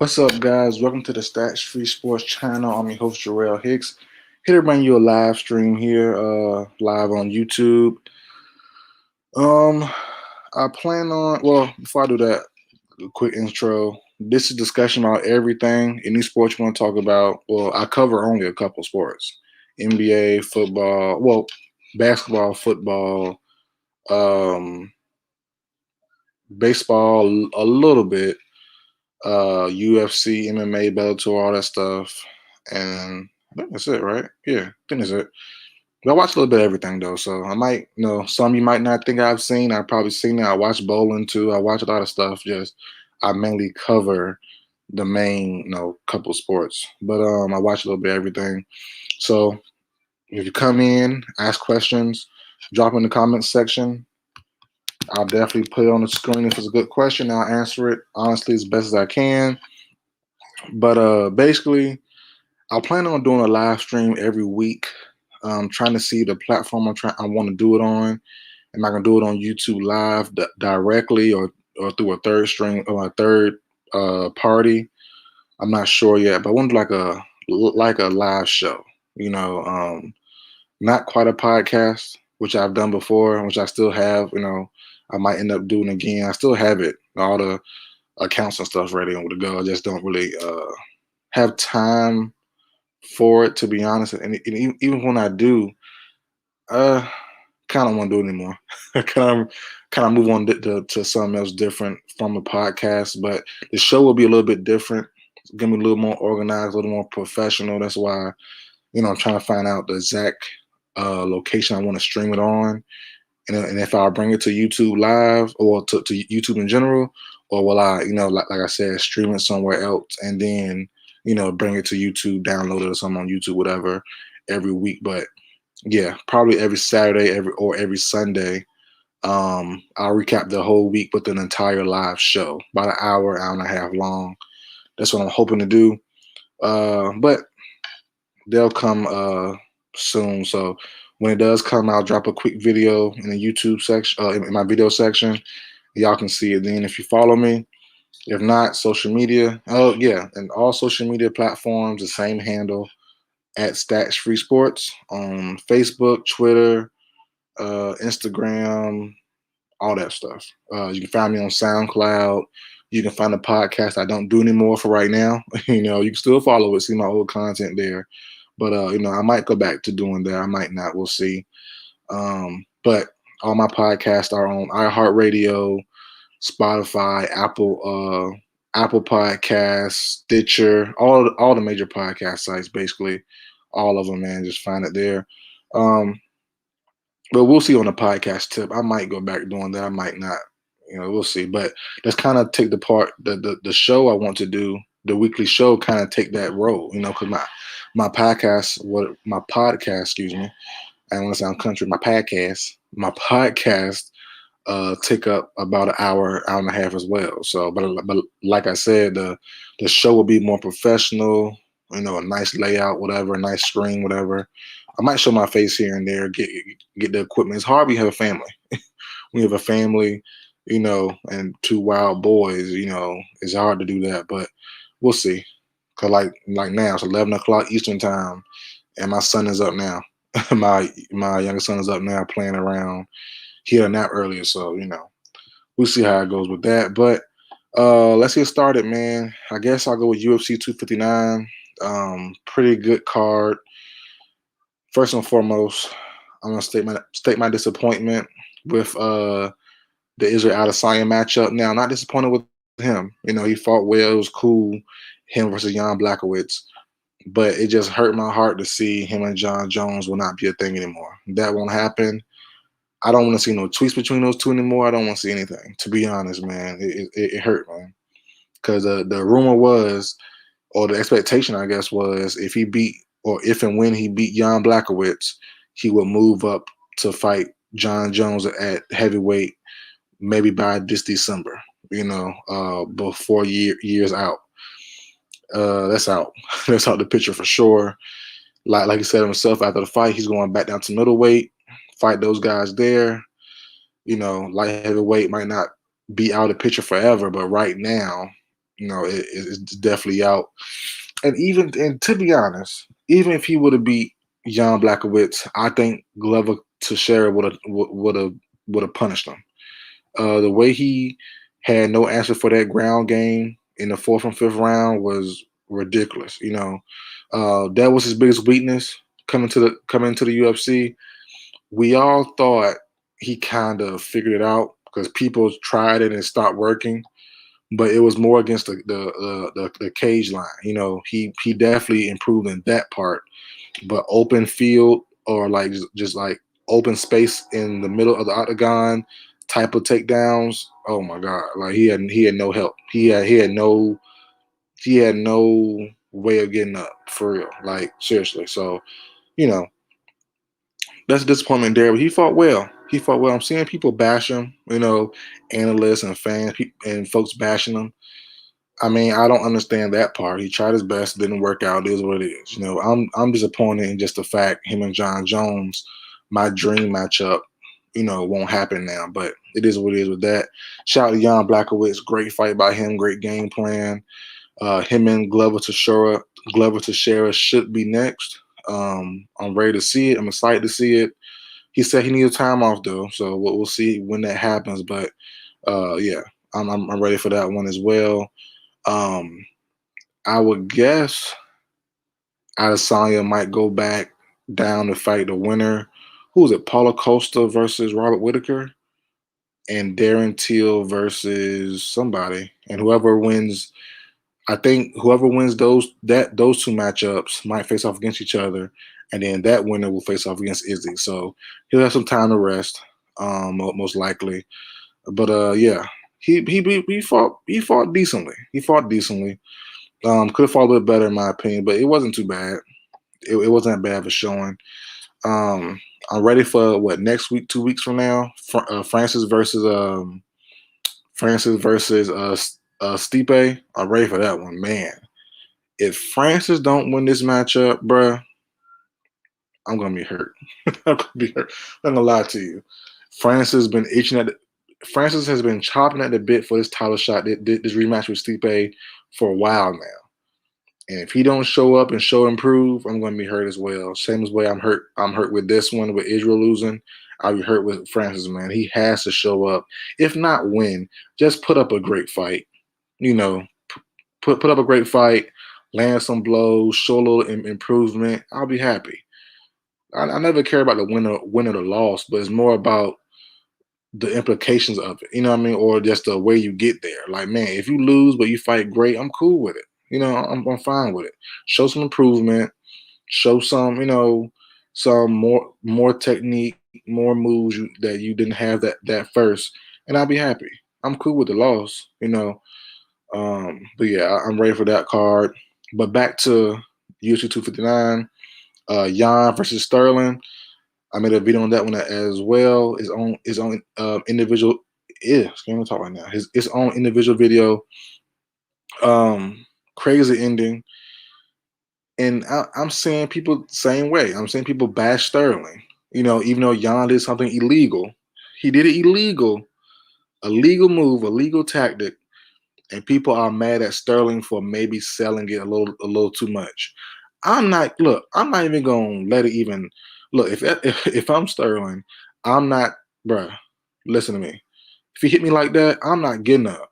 What's up, guys? Welcome to the Stats Free Sports channel. I'm your host, Jarrell Hicks. Here to bring you a live stream here, live on YouTube. Um, I plan on, well, before I do that, a quick intro. This is discussion about everything, any sports you want to talk about. Well, I cover only a couple sports: NBA, football, well, basketball, football, um, baseball, a little bit, UFC, MMA, Bellator, all that stuff, and I think that's it, right? Yeah, I think that's it. But I watch a little bit of everything though, so I might, some you might not think I've seen. I've probably seen it. I watch bowling too. I watch a lot of stuff. Just I mainly cover the main, couple sports. But I watch a little bit of everything. So if you come in, ask questions, drop in the comments section. I'll definitely put it on the screen if it's a good question. I'll answer it honestly as best as I can. But basically, I plan on doing a live stream every week. Trying to see the platform I want to do it on. Am I gonna do it on YouTube Live directly or through a third stream or a third party? I'm not sure yet, but I want to do like a live show. Not quite a podcast, which I've done before, which I still have. I might end up doing again. I still have it, all the accounts and stuff ready and to go. I just don't really have time for it, to be honest. And even when I do, uh, kind of want to do it anymore. kind of move on to something else different from a podcast. But the show will be a little bit different. It's gonna be a little more organized, a little more professional. That's why I'm trying to find out the exact location I want to stream it on, and if I bring it to YouTube Live or to YouTube in general, or will I, like I said, stream it somewhere else and then bring it to YouTube, download it or something on YouTube, whatever, every week. But yeah, probably every Saturday, every Sunday. I'll recap the whole week with an entire live show, about an hour and a half long. That's what I'm hoping to do. But they'll come soon. So when it does come, I'll drop a quick video in the YouTube section, in my video section. Y'all can see it then if you follow me. If not, social media. Oh yeah, and all social media platforms, the same handle at Stats Free Sports on Facebook, Twitter, Instagram, all that stuff. You can find me on SoundCloud. You can find the podcast I don't do anymore for right now. You can still follow it, see my old content there. But I might go back to doing that. I might not. We'll see. But all my podcasts are on iHeartRadio, Spotify, Apple Podcasts, Stitcher, all the major podcast sites, basically, all of them, man. Just find it there. But we'll see on the podcast tip. I might go back doing that. I might not. We'll see. But let's kind of take the show I want to do, the weekly show, kind of take that role. Because my podcast, excuse me. I don't want to sound country. My podcast take up about an hour and a half as well. So, but like I said, the show will be more professional. A nice layout, whatever, a nice screen, whatever. I might show my face here and there, get the equipment. It's hard when you have a family. We have a family, and two wild boys. It's hard to do that, but we'll see. Cause like now it's 11 o'clock Eastern time, and my son is up now. my youngest son is up now playing around. He had a nap earlier, so we'll see how it goes with that. But let's get started, man. I guess I'll go with UFC 259. Pretty good card. First and foremost, I'm gonna state my disappointment with the Israel Adesanya matchup. Now, not disappointed with him. He fought well. It was cool. Him versus Jan Blachowicz. But it just hurt my heart to see him and John Jones will not be a thing anymore. That won't happen. I don't want to see no tweets between those two anymore. I don't want to see anything. To be honest, man, it hurt, man. Because the rumor was, or the expectation, I guess, was if and when he beat Jan Blachowicz, he would move up to fight John Jones at heavyweight, maybe by this December. Before years out. That's out. That's out the picture for sure. Like he said himself, after the fight, he's going back down to middleweight, fight those guys there. Light heavyweight might not be out of the picture forever, but right now, it's definitely out. And to be honest, even if he would have beat Jan Blachowicz, I think Glover Teixeira would have punished him. The way he had no answer for that ground game in the fourth and fifth round was ridiculous. That was his biggest weakness coming to the UFC. We all thought he kind of figured it out because people tried it and it stopped working, but it was more against the cage line. He definitely improved in that part, but open field or like just like open space in the middle of the octagon type of takedowns. Oh my god! Like he had no help. He had no way of getting up for real. Like seriously. So you know that's a disappointment there. But he fought well. He fought well. I'm seeing people bash him. Analysts and fans and folks bashing him. I mean, I don't understand that part. He tried his best, didn't work out. It is what it is. I'm disappointed in just the fact him and John Jones, my dream matchup, won't happen now. But it is what it is with that. Shout out to Jan Blachowicz, great fight by him, great game plan. Him and Glover Teixeira should be next. I'm ready to see it. I'm excited to see it. He said he needs time off though, so we'll see when that happens. But yeah, I'm ready for that one as well. Um, I would guess Adesanya might go back down to fight the winner. Who is it? Paulo Costa versus Robert Whitaker, and Darren Till versus somebody. And whoever wins, I think whoever wins those two matchups might face off against each other, and then that winner will face off against Izzy. So he'll have some time to rest, most likely. But yeah, he fought decently. He fought decently. Could have fought a bit better in my opinion, but it wasn't too bad. It wasn't that bad of a showing. Um, I'm ready for what next week, 2 weeks from now. Francis versus Stipe. I'm ready for that one, man. If Francis don't win this matchup, bruh, I'm gonna be hurt. I'm gonna be hurt. I'm not gonna lie to you. Francis has been itching at. Francis has been chopping at the bit for this title shot, this rematch with Stipe for a while now. And if he don't show up and show improve, I'm going to be hurt as well. Same as way I'm hurt. I'm hurt with this one with Israel losing. I'll be hurt with Francis, man. He has to show up. If not win, just put up a great fight. You know, put up a great fight, land some blows, show a little improvement. I'll be happy. I never care about the win or the loss, but it's more about the implications of it. You know what I mean? Or just the way you get there. Like, man, if you lose but you fight great, I'm cool with it. I'm fine with it. Show some improvement. Show some, some more technique, more moves that you didn't have that first, and I'll be happy. I'm cool with the loss. But yeah, I'm ready for that card. But back to UFC 259, Jan versus Sterling. I made a video on that one as well. His own individual. Yeah, can't even talk right now. His own individual video. Crazy ending. And I'm seeing people same way. I'm seeing people bash Sterling. Even though Jan did something illegal, he did it a legal move, a legal tactic, and people are mad at Sterling for maybe selling it a little too much. I'm not even gonna let it even look. If I'm Sterling, I'm not, bruh. Listen to me. If he hit me like that, I'm not getting up.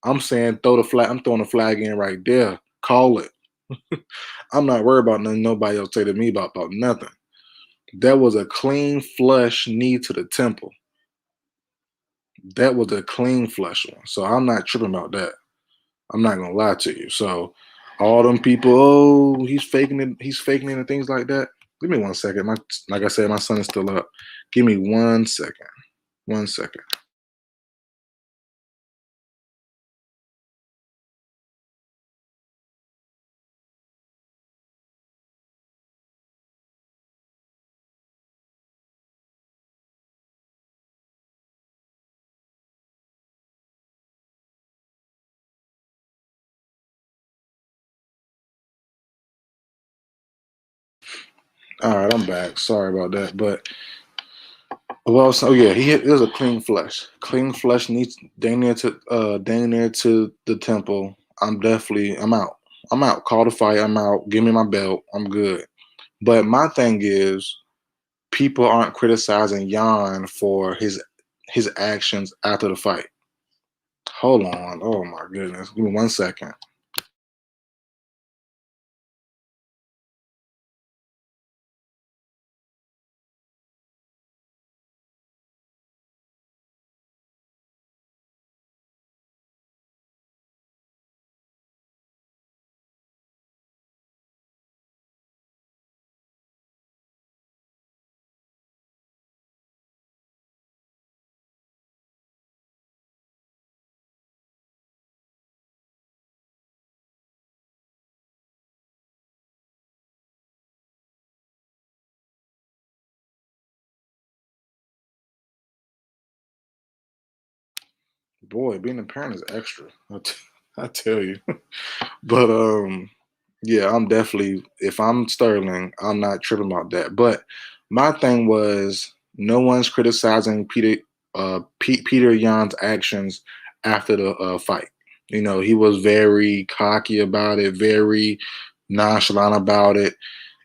I'm saying throw the flag. I'm throwing the flag in right there. Call it. I'm not worried about nothing nobody else say to me about nothing. That was a clean flush knee to the temple. That was a clean flush one. So I'm not tripping about that. I'm not gonna lie to you. So all them people, oh, he's faking it and things like that. Give me 1 second. Like I said, my son is still up. Give me 1 second. 1 second. All right, I'm back. Sorry about that. But well, so yeah, it was a clean flush. Clean flush needs dang near to the temple. I'm out. I'm out. Call the fight. I'm out. Give me my belt. I'm good. But my thing is, people aren't criticizing Jan for his actions after the fight. Hold on. Oh my goodness. Give me 1 second. Boy, being a parent is extra. I tell you. But yeah, I'm definitely, if I'm Sterling, I'm not tripping about that. But my thing was, no one's criticizing Peter Yan's actions after the fight. You know, he was very cocky about it, very nonchalant about it,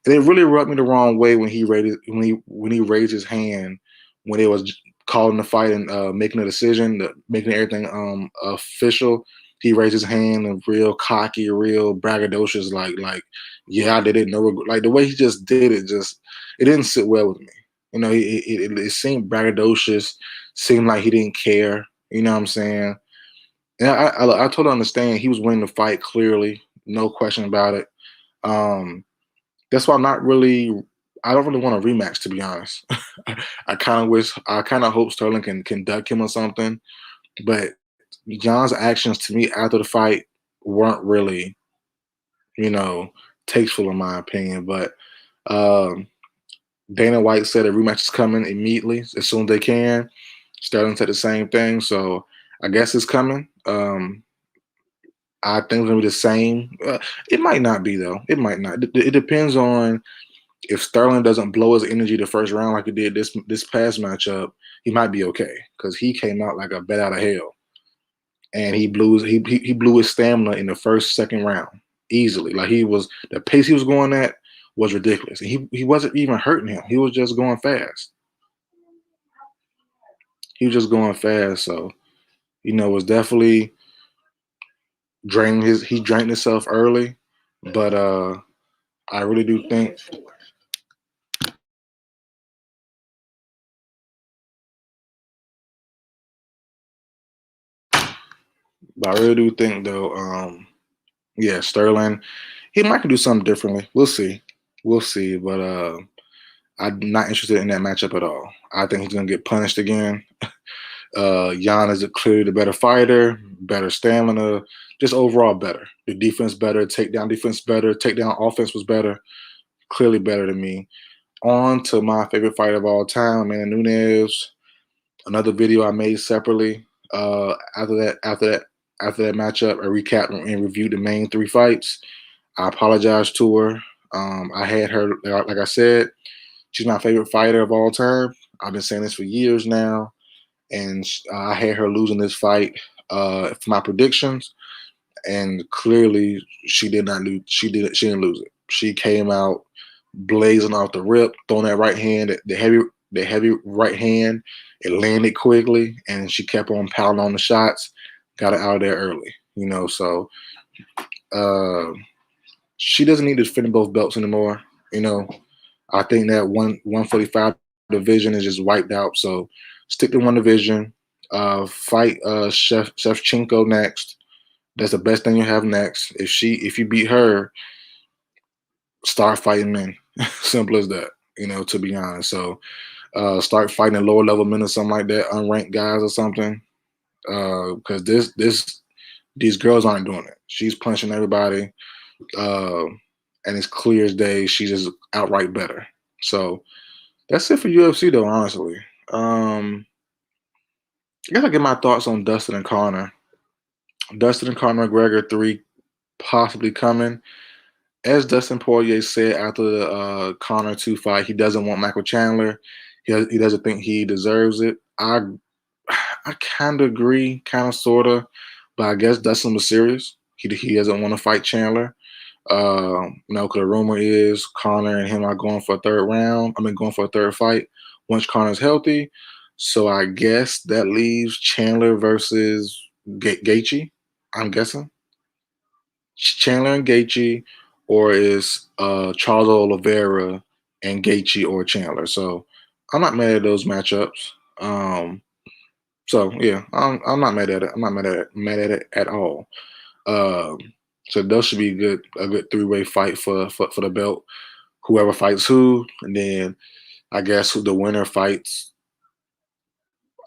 and it really rubbed me the wrong way when he raised his hand when it was calling the fight and making a decision, making everything official. He raised his hand and real cocky, real braggadocious, like yeah, I did it. No, like the way he just did it, just it didn't sit well with me. You know, it seemed braggadocious, seemed like he didn't care. You know what I'm saying? And I totally understand. He was winning the fight clearly, no question about it. Um, that's why I'm not really. I don't really want a rematch, to be honest. I kind of hope Sterling can duck him or something. But John's actions to me after the fight weren't really, you know, tasteful in my opinion. But um, Dana White said a rematch is coming immediately as soon as they can. Sterling said the same thing, so I guess it's coming. I think it's gonna be the same. It might not be though. It might not. It depends on if Sterling doesn't blow his energy the first round like he did this past matchup. He might be okay because he came out like a bat out of hell, and he blew his stamina in the first second round easily. Like he was the pace he was going at was ridiculous. And he wasn't even hurting him. He was just going fast. He was just going fast. So it was definitely draining his. He drained himself early, but I really do think. But I really do think though. Yeah, Sterling. He might do something differently. We'll see. We'll see. But I'm not interested in that matchup at all. I think he's gonna get punished again. Jan is clearly the better fighter, better stamina, just overall better. The defense better, takedown defense better, takedown offense was better, clearly better than me. On to my favorite fighter of all time, Amanda Nunes. Another video I made separately. After that matchup, I recapped and reviewed the main three fights. I apologize to her. I had her, like I said, she's my favorite fighter of all time. I've been saying this for years now, and I had her losing this fight for my predictions, and clearly she did not lose. She didn't lose it. She came out blazing off the rip, throwing that right hand, the heavy right hand. It landed quickly, and she kept on pounding on the shots. Got it out of there early. So uh, she doesn't need to defend both belts anymore. I think that 145 division is just wiped out. So stick to one division. Fight Shevchenko next. That's the best thing you have next. If you beat her, start fighting men. Simple as that. To be honest. So start fighting lower level men or something like that, unranked guys or something. Because these girls aren't doing it. She's punching everybody. Uh, and it's clear as day she's just outright better. So that's it for UFC though, honestly. I gotta get my thoughts on Dustin and Connor. Dustin and Conor McGregor 3 possibly coming. As Dustin Poirier said after the Conor 2 fight, he doesn't want Michael Chandler. He doesn't think he deserves it. I kind of agree, kind of, sort of, but I guess Dustin was serious. He doesn't want to fight Chandler. Because the rumor is Connor and him are going for a third round. I mean, going for a third fight once Connor's healthy. So I guess that leaves Chandler versus Gaethje. I'm guessing Chandler and Gaethje, or is Charles Oliveira and Gaethje or Chandler. So I'm not mad at those matchups. So yeah, I'm not mad at it. I'm not mad at it at all. Um, so those should be a good three-way fight for the belt. Whoever fights who, and then I guess who the winner fights.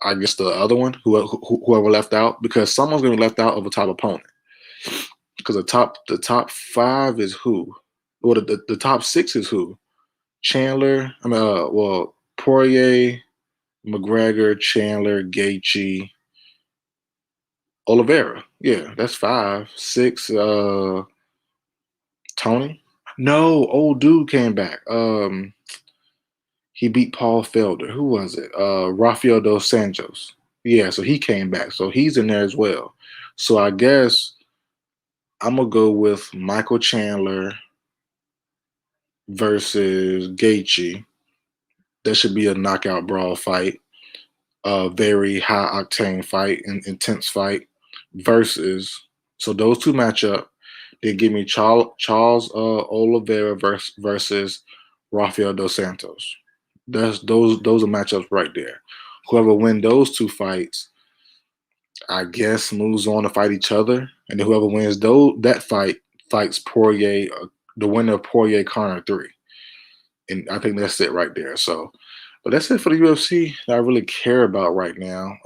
I guess the other one, whoever left out, because someone's gonna be left out of a top opponent. Because the top five is who? Well, the top six is who? Chandler. I mean, Poirier, McGregor, Chandler, Gaethje, Oliveira. Yeah, that's 5. 6. Tony. No, old dude came back. He beat Paul Felder. Who was it? Rafael dos Santos. Yeah, so he came back. So he's in there as well. So I guess I'm gonna go with Michael Chandler versus Gaethje. That should be a knockout brawl fight. A very high octane fight, an intense fight. Versus, so those two match up. They give me Charles Oliveira versus Rafael dos Santos. Those are matchups right there. Whoever wins those two fights, I guess moves on to fight each other, and then whoever wins that fight fights Poirier, the winner of Poirier Conor 3, and I think that's it right there. So, but that's it for the UFC that I really care about right now.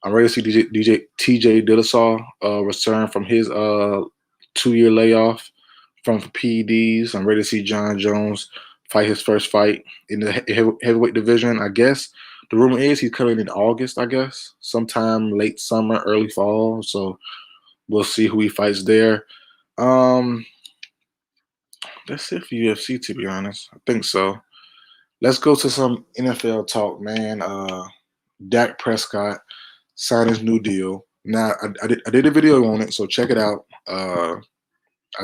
I'm ready to see TJ Dillashaw return from his 2-year layoff from PEDs. I'm ready to see John Jones fight his first fight in the heavyweight division. I guess the rumor is he's coming in August, I guess, sometime late summer, early fall. So we'll see who he fights there. That's it for UFC, to be honest. I think so. Let's go to some NFL talk, man. Dak Prescott signed his new deal. Now, I did a video on it, so check it out. I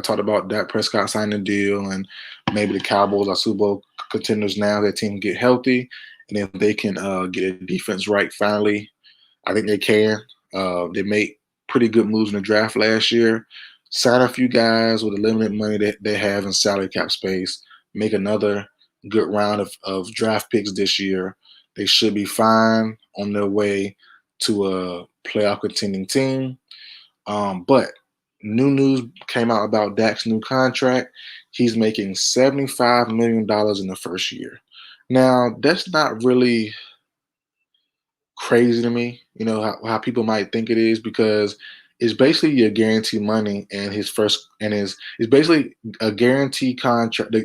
talked about Dak Prescott signing a deal, and maybe the Cowboys are Super Bowl contenders now. Their team get healthy, and if they can get a defense right finally, I think they can. They made pretty good moves in the draft last year. Sign a few guys with the limited money that they have in salary cap space. Make another good round of draft picks this year. They should be fine on their way to a playoff contending team. But new news came out about Dak's new contract. He's making $75 million in the first year. Now, that's not really crazy to me, how people might think it is, because it's basically your guaranteed money, and it's basically a guaranteed contract.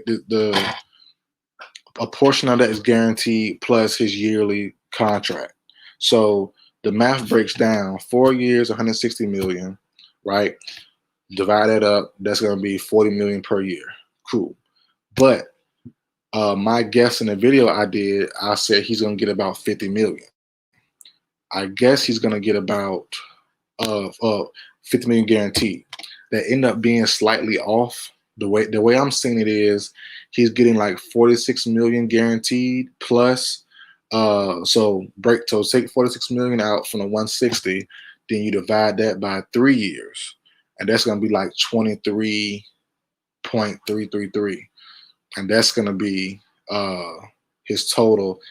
A portion of that is guaranteed plus his yearly contract. So the math breaks down: 4 years, 160 million, right? Divide that up, that's going to be 40 million per year. Cool. But my guess in the video I said he's going to get about 50 million. I guess he's going to get about 50 million guaranteed. That end up being slightly off. The way I'm seeing it is he's getting like 46 million guaranteed plus. So take 46 million out from the 160, then you divide that by 3 years, and that's going to be like 23.333, and that's going to be his total.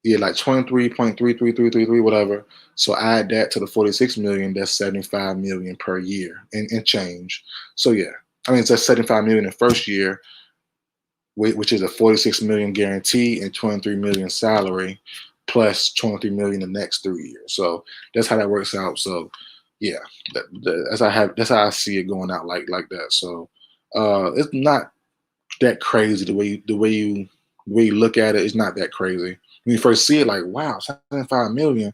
Yeah, like 23.33333, whatever. So add that to the 46 million, that's 75 million per year and change. So yeah, I mean, it's just 75 million in the first year, which is a 46 million guarantee and 23 million salary, plus 23 million the next 3 years. So that's how that works out. So yeah, that's how I see it going out like that. So it's not that crazy the way you look at it. It's not that crazy. When you first see it, like, wow, 75 million.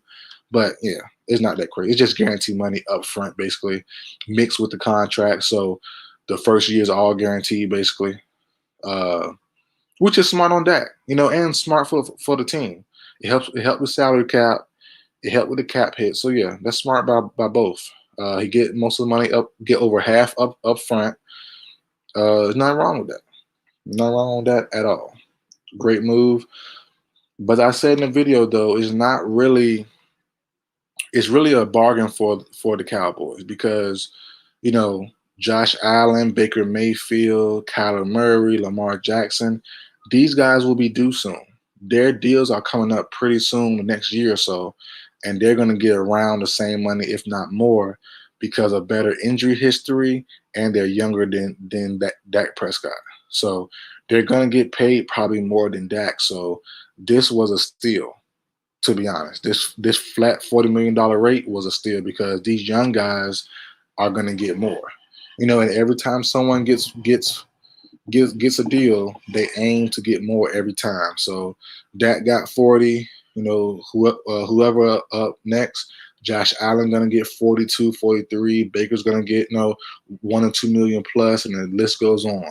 But yeah, it's not that crazy. It's just guaranteed money up front, basically, mixed with the contract. So the first year is all guaranteed, basically, which is smart on that, and smart for the team. It helped with salary cap. It helped with the cap hit. So yeah, that's smart by both. He get most of the money up, get over half up front. There's nothing wrong with that. Nothing wrong with that at all. Great move. But I said in the video though, it's really a bargain for the Cowboys because, you know, Josh Allen, Baker Mayfield, Kyler Murray, Lamar Jackson, these guys will be due soon. Their deals are coming up pretty soon, the next year or so, and they're going to get around the same money, if not more, because of better injury history and they're younger than Dak Prescott. So they're going to get paid probably more than Dak. So this was a steal, to be honest. This flat $40 million rate was a steal because these young guys are going to get more. You know, and every time someone gets a deal, they aim to get more every time. So Dak got 40. You know, whoever up next, Josh Allen gonna get 42, 43. Baker's gonna get 1 or 2 million plus, and the list goes on.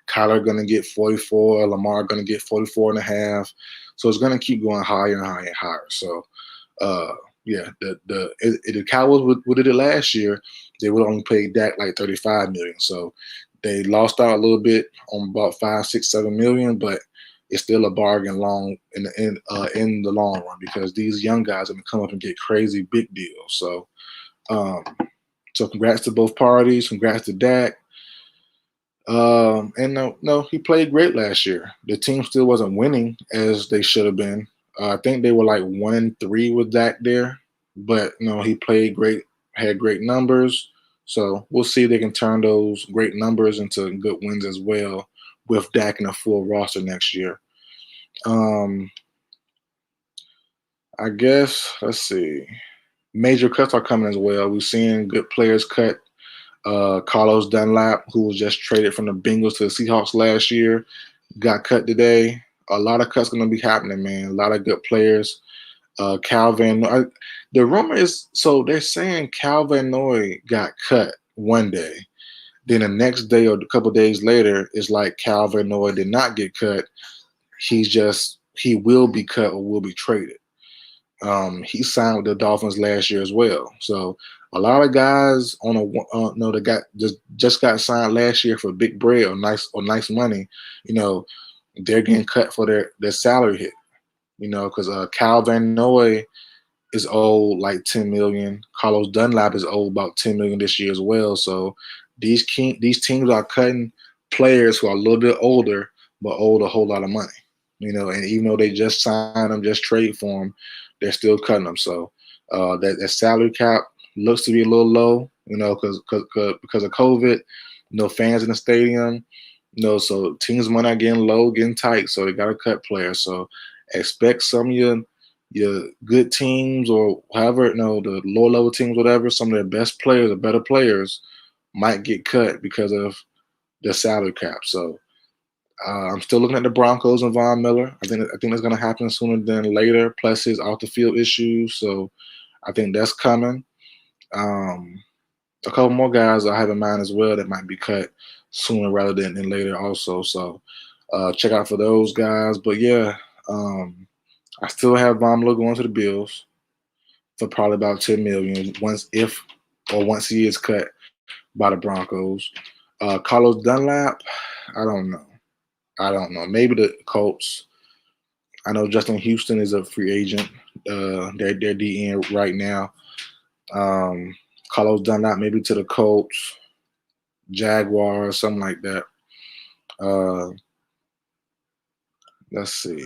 Kyler gonna get 44. Lamar gonna get 44 and a half. So it's gonna keep going higher and higher and higher. So uh, yeah, the Cowboys would did it last year, they would only pay Dak like 35 million. So they lost out a little bit on about 5, 6, 7 million, but it's still a bargain in the long run because these young guys are gonna come up and get crazy big deals. Um, so congrats to both parties. Congrats to Dak. And no, he played great last year. The team still wasn't winning as they should have been. I think they were like 1-3 with Dak there, but he played great, had great numbers. So we'll see if they can turn those great numbers into good wins as well with Dak in a full roster next year. Um, I guess let's see. Major cuts are coming as well. We're seeing good players cut. Carlos Dunlap, who was just traded from the Bengals to the Seahawks last year, got cut today. A lot of cuts going to be happening, man. A lot of good players. Calvin, the rumor is, so they're saying Calvin Noy got cut one day. Then the next day or a couple of days later, it's like Calvin Noy did not get cut. He will be cut or will be traded. He signed with the Dolphins last year as well. So a lot of guys that got just got signed last year for big bread or nice money, they're getting cut for their salary hit. Because Calvin Noy is owed like 10 million. Carlos Dunlap is owed about 10 million this year as well. So these teams are cutting players who are a little bit older but owed a whole lot of money. And even though they just signed them, just trade for them, they're still cutting them. So that salary cap looks to be a little low, because of COVID. No fans in the stadium. So teams money are getting low, getting tight. So they got to cut players. So expect some of your good teams or however, the lower level teams, whatever, some of their best players or better players might get cut because of the salary cap. So I'm still looking at the Broncos and Von Miller. I think that's going to happen sooner than later. Plus his off the field issues. So I think that's coming. A couple more guys I have in mind as well that might be cut sooner rather than later also. So check out for those guys. But yeah, I still have Von Miller going to the Bills for probably about 10 million once he is cut by the Broncos. Carlos Dunlap, I don't know. Maybe the Colts. I know Justin Houston is a free agent. They're DN right now. Carlos Dunlap maybe to the Colts, Jaguars, something like that. Let's see.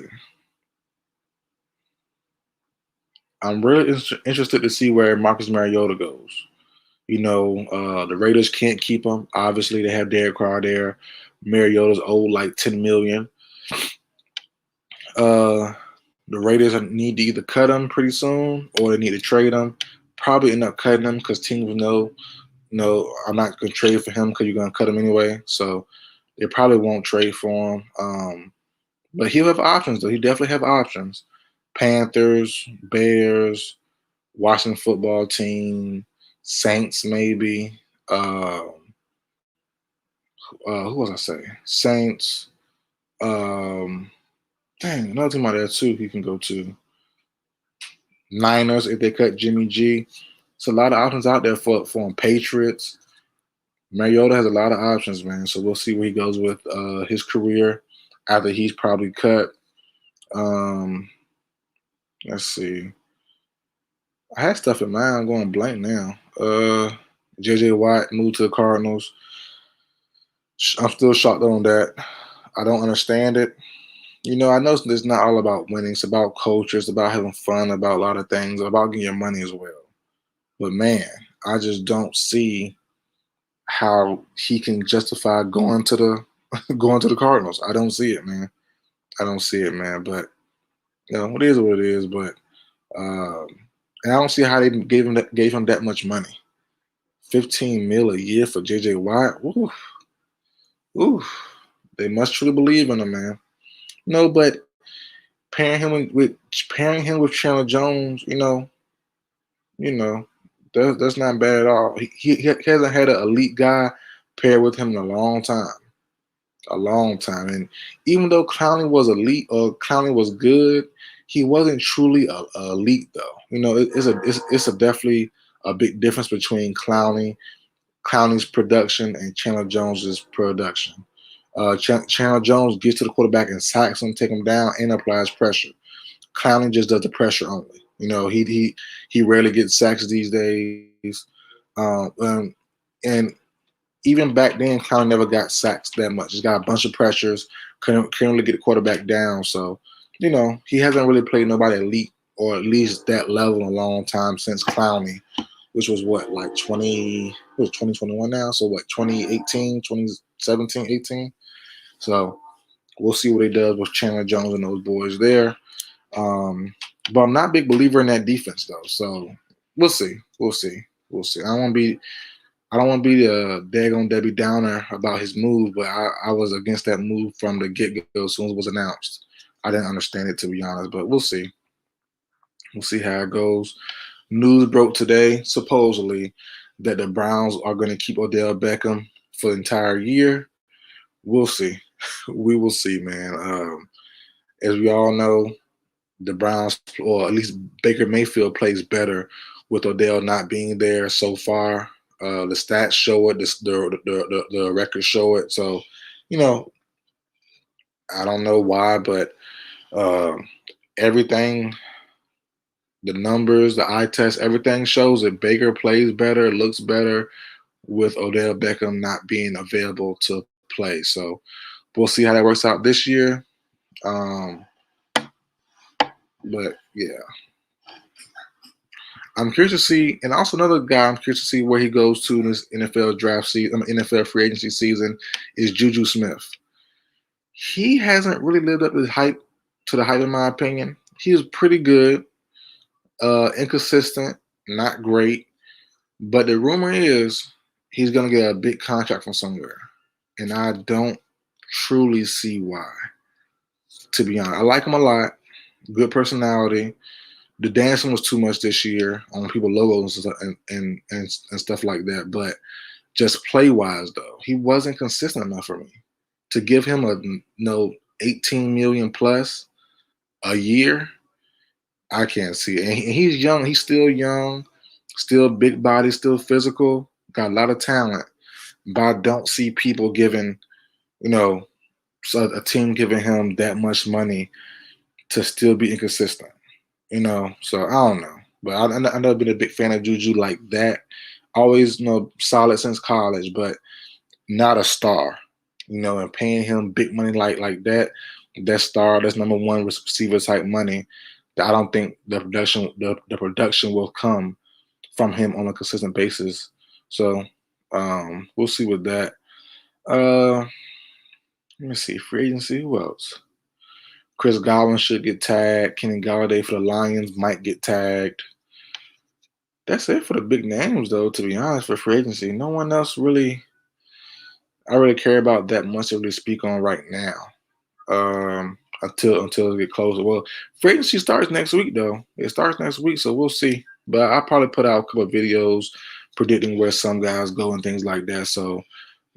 I'm really interested to see where Marcus Mariota goes. The Raiders can't keep him. Obviously, they have Derek Carr there. Mariota's owed like 10 million. The Raiders need to either cut him pretty soon or they need to trade him. Probably end up cutting him because teams know, I'm not going to trade for him because you're going to cut him anyway. So they probably won't trade for him. But he'll have options, though. He definitely have options. Panthers, Bears, Washington football team, Saints maybe. Who was I say? Saints. Another team out there too he can go to. Niners if they cut Jimmy G. It's a lot of options out there for him. Patriots. Mariota has a lot of options, man. So we'll see where he goes with his career after he's probably cut. Um, let's see. I had stuff in mind. I'm going blank now. J.J. Watt moved to the Cardinals. I'm still shocked on that. I don't understand it. I know it's not all about winning. It's about culture. It's about having fun. About a lot of things. About getting your money as well. But man, I just don't see how he can justify going to the going to the Cardinals. I don't see it, man. I don't see it, man. But it is what it is. But um, and I don't see how they gave him that much money. 15 mil a year for J.J. Watt. Ooh, ooh. They must truly believe in him, man. No, but pairing him with Chandler Jones, you know, that's not bad at all. He hasn't had an elite guy paired with him in a long time. And even though Clowney was elite or Clowney was good, he wasn't truly a elite though. It's a definitely a big difference between Clowney's production and Chandler Jones's production. Chandler Jones gets to the quarterback and sacks him, take him down, and applies pressure. Clowney just does the pressure only. He rarely gets sacks these days. And even back then, Clowney never got sacks that much. He's got a bunch of pressures, couldn't really get the quarterback down. So, he hasn't really played nobody elite or at least that level in a long time since Clowney, which was what, like 2021 now? So what, 2018, 2017, 18? So we'll see what he does with Chandler Jones and those boys there. But I'm not a big believer in that defense though. So we'll see. We'll see. We'll see. I don't want to be a daggone Debbie Downer about his move, but I was against that move from the get-go as soon as it was announced. I didn't understand it, to be honest, but we'll see. We'll see how it goes. News broke today, supposedly, that the Browns are going to keep Odell Beckham for the entire year. We'll see. We will see, man. As we all know, the Browns, or at least Baker Mayfield, plays better with Odell not being there so far. The stats show it. The records show it. So, I don't know why, but everything, the numbers, the eye test, everything shows that Baker plays better, looks better with Odell Beckham not being available to play. So we'll see how that works out this year. But yeah, I'm curious to see, and also another guy I'm curious to see where he goes to in this NFL draft season, NFL free agency season, is Juju Smith. He hasn't really lived up to the hype, in my opinion. He is pretty good, inconsistent, not great. But the rumor is he's going to get a big contract from somewhere, and I don't truly see why. To be honest, I like him a lot. Good personality. The dancing was too much this year on people logos and stuff like that. But just play wise though, he wasn't consistent enough for me to give him a 18 million plus a year. I can't see it. And he's young. He's still young, still big body, still physical, got a lot of talent. But I don't see people giving, a team giving him that much money to still be inconsistent. So I don't know. But I've never been a big fan of Juju like that. Always, solid since college, but not a star. And paying him big money like that, that's number one receiver type money. That I don't think the production will come from him on a consistent basis. So we'll see with that. Let me see, free agency. Who else? Chris Godwin should get tagged. Kenny Galladay for the Lions might get tagged. That's it for the big names, though, to be honest, for free agency. No one else I really care about that much to really speak on right now. Until it get closer. Well, free agency starts next week, though. It starts next week, so we'll see. But I'll probably put out a couple of videos predicting where some guys go and things like that. So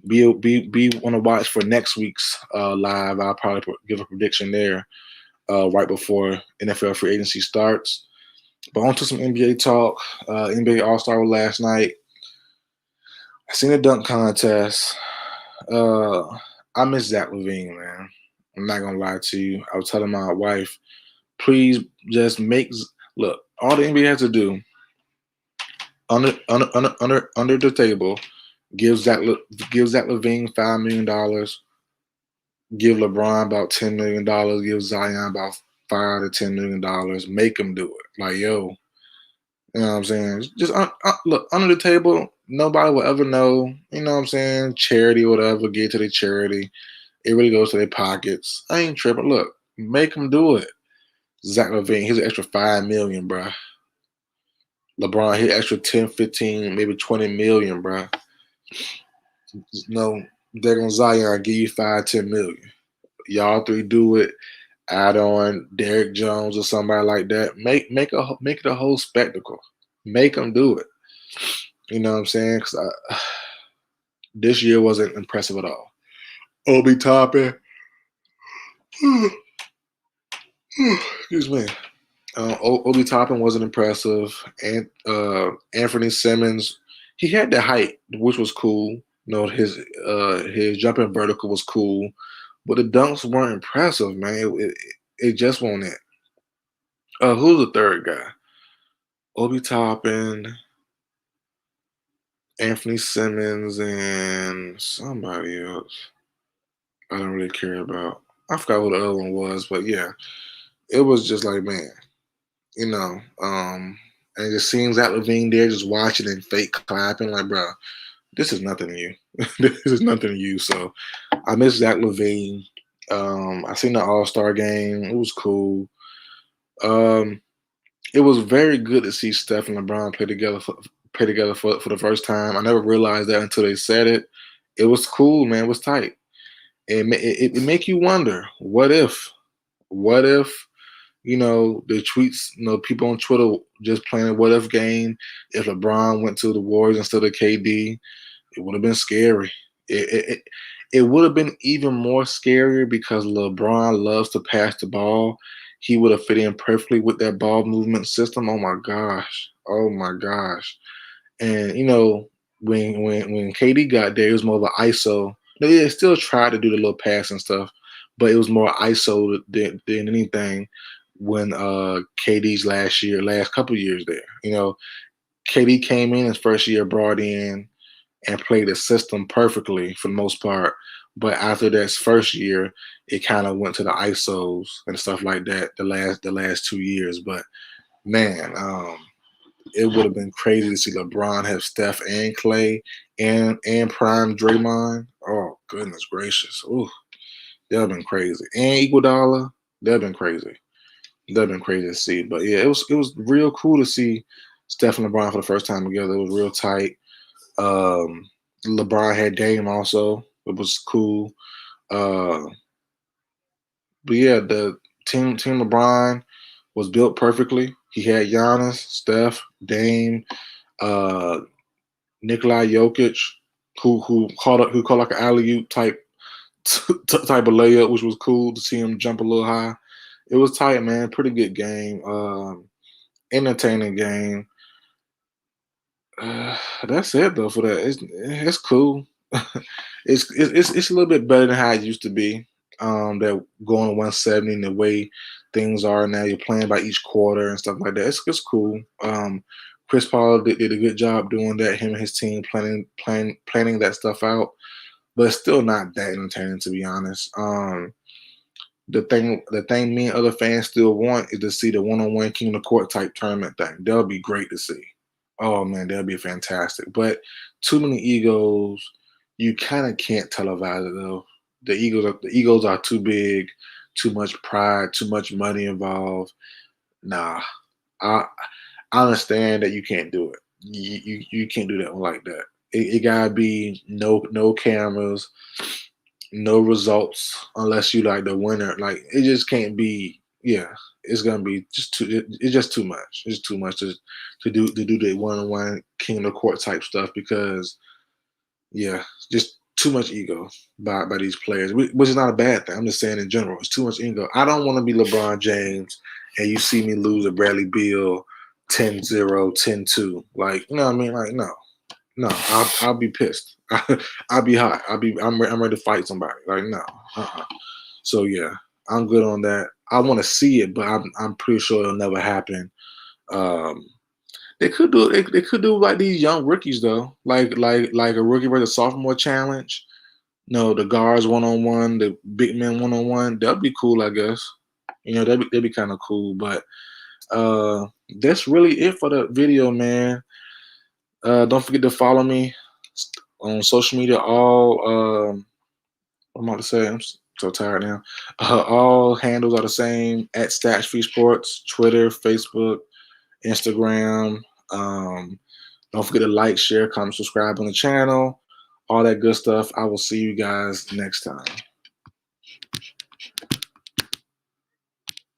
be on the watch for next week's live. I'll probably give a prediction there right before NFL free agency starts. But on to some NBA talk. NBA All Star last night. I seen the dunk contest. Uh, I miss Zach LaVine, man. I'm not gonna lie to you. I was telling my wife, please just look. All the NBA has to do under the table, give Zach LaVine $5 million, give LeBron about $10 million, give Zion about $5 to $10 million, make them do it. Like yo, you know what I'm saying? Just look under the table. Nobody will ever know. You know what I'm saying? Charity, whatever. Get to the charity. It really goes to their pockets. I ain't tripping. Look, make them do it. Zach LaVine, here's an extra $5 million, bruh. LeBron, here's extra 10, 15, maybe 20 million, bruh. No, they're gonna Zion give you 5, 10 million. Y'all three do it. Add on Derrick Jones or somebody like that. Make it a whole spectacle. Make them do it. You know what I'm saying? Because this year wasn't impressive at all. Obi Toppin, excuse me. Obi Toppin wasn't impressive, and Anthony Simmons, he had the height, which was cool. You know, his jumping vertical was cool, but the dunks weren't impressive, man. It just wasn't it. Who's the third guy? Obi Toppin, Anthony Simmons, and somebody else. I don't really care about. I forgot who the other one was, but yeah, it was just like, man, you know, and it just seems that Levine there just watching and fake clapping, like, bro, this is nothing to you. This is nothing to you. So I miss Zach Levine. I seen the All Star game. It was cool. Um, it was very good to see Steph and LeBron play together for the first time. I never realized that until they said it. It was cool, man. It was tight. It make you wonder, what if, the tweets, people on Twitter just playing a what if game. If LeBron went to the Warriors instead of KD, it would have been scary. It would have been even more scarier because LeBron loves to pass the ball. He would have fit in perfectly with that ball movement system. Oh my gosh. Oh my gosh. And when KD got there, it was more of an ISO. They still tried to do the little pass and stuff, but it was more ISO than anything. When KD's last couple years there, KD came in his first year, brought in and played the system perfectly for the most part. But after that first year, it kind of went to the ISOs and stuff like that. The last 2 years, but man, it would have been crazy to see LeBron have Steph and Clay and prime Draymond. Oh goodness gracious! Ooh, that'd have been crazy. And Iguodala, that'd have been crazy. That'd have been crazy to see. But yeah, it was real cool to see Steph and LeBron for the first time together. It was real tight. LeBron had Dame also. It was cool. Uh, but yeah, the team LeBron was built perfectly. He had Giannis, Steph, Dame, uh, Nikolai Jokic, who caught like an alley oop type of layup, which was cool to see him jump a little high. It was tight, man. Pretty good game. Entertaining game. That's it though. For that, it's cool. It's a little bit better than how it used to be. That going to 170 and the way things are now, you're playing by each quarter and stuff like that. It's cool. Chris Paul did a good job doing that. Him and his team planning that stuff out, but it's still not that entertaining to be honest. The thing me and other fans still want is to see the one-on-one king of the court type tournament thing. That'll be great to see. Oh man, that'd be fantastic. But too many egos, you kind of can't televise it though. The egos are too big, too much pride, too much money involved. Nah, I I understand that you can't do it. You can't do that one like that. It gotta be no cameras, no results unless you like the winner. Like it just can't be. Yeah, it's gonna be just too. It's just too much. It's too much to do the one-on-one king of the court type stuff because yeah, just too much ego by these players, which is not a bad thing. I'm just saying in general, it's too much ego. I don't want to be LeBron James and you see me lose a Bradley Beal 10-0, 10-2. Like, you know what I mean? Like, no. No, I'll be pissed. I'll be hot. I'm ready to fight somebody. Like, no. So yeah, I'm good on that. I want to see it, but I'm pretty sure it'll never happen. Um, they could do like these young rookies though, like a rookie versus sophomore challenge. No, the guards 1-on-1, the big men 1-on-1. That'd be cool, I guess. You know, that'd be kind of cool. But that's really it for the video, man. Don't forget to follow me on social media. I'm about to say, I'm so tired now. All handles are the same at Stats Free Sports: Twitter, Facebook, Instagram. Don't forget to like, share, comment, subscribe on the channel, all that good stuff. I will see you guys next time.